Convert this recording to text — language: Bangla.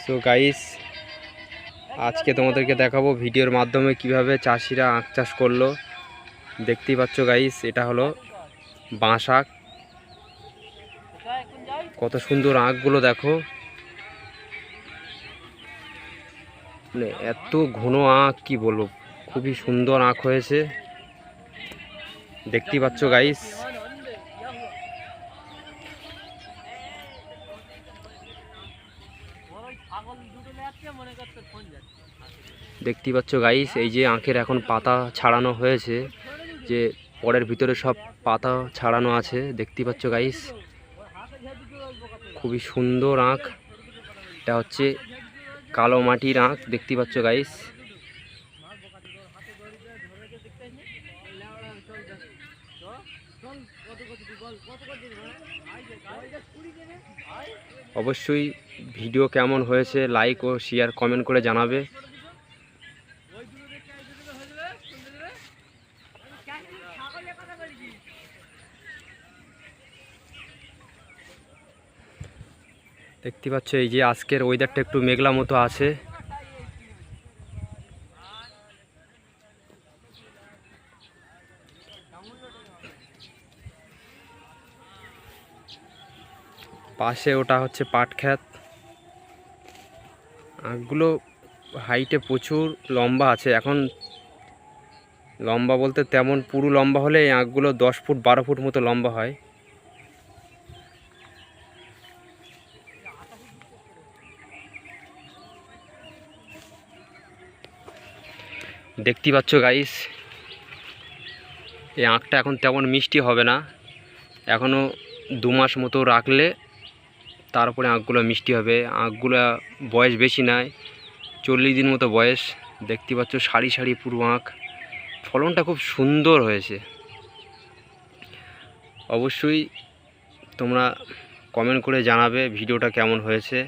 সো গাইস, আজকে তোমাদেরকে দেখাবো ভিডিওর মাধ্যমে কিভাবে চাষিরা আখ চাষ করলো। দেখতেই পাচ্ছ গাইস, এটা হলো বাঁশ আখ। কত সুন্দর আখগুলো দেখো, মানে এত ঘন আখ কি বলবো, খুবই সুন্দর আখ হয়েছে। দেখতেই পাচ্ছ গাইস, দেখতেই পাচ্ছ গাইস, এই যে আখের এখন পাতা ছাড়ানো হয়েছে, যে পরের ভিতরে সব পাতা ছাড়ানো আছে। দেখতেই পাচ্ছ গাইস, খুবই সুন্দর আখ। এটা হচ্ছে কালো মাটির আখ। দেখতেই পাচ্ছ গাইস, অবশ্যই ভিডিও কেমন হয়েছে লাইক ও শেয়ার কমেন্ট করে জানাবে। দেখতে পাচ্ছ এই যে আজকের ওয়েদারটা একটু মেঘলা মতো আছে। পাশে ওটা হচ্ছে পাট ক্ষেত। আখগুলো হাইটে প্রচুর লম্বা আছে। এখন লম্বা বলতে তেমন পুরো লম্বা হলে এই আখগুলো 10 ফুট 12 ফুট মতো লম্বা হয়। দেখতেই পাচ্ছ গাইস, এই আখটা এখন তেমন মিষ্টি হবে না, এখনও 2 মাস মতো রাখলে তারপরে আখগুলো মিষ্টি হবে। আখগুলো বয়স বেশি নয়, 40 দিন মতো বয়স। দেখতে পাচ্ছ সারি সারি পুরো আখ, ফলনটা খুব সুন্দর হয়েছে। অবশ্যই তোমরা কমেন্ট করে জানাবে ভিডিওটা কেমন হয়েছে।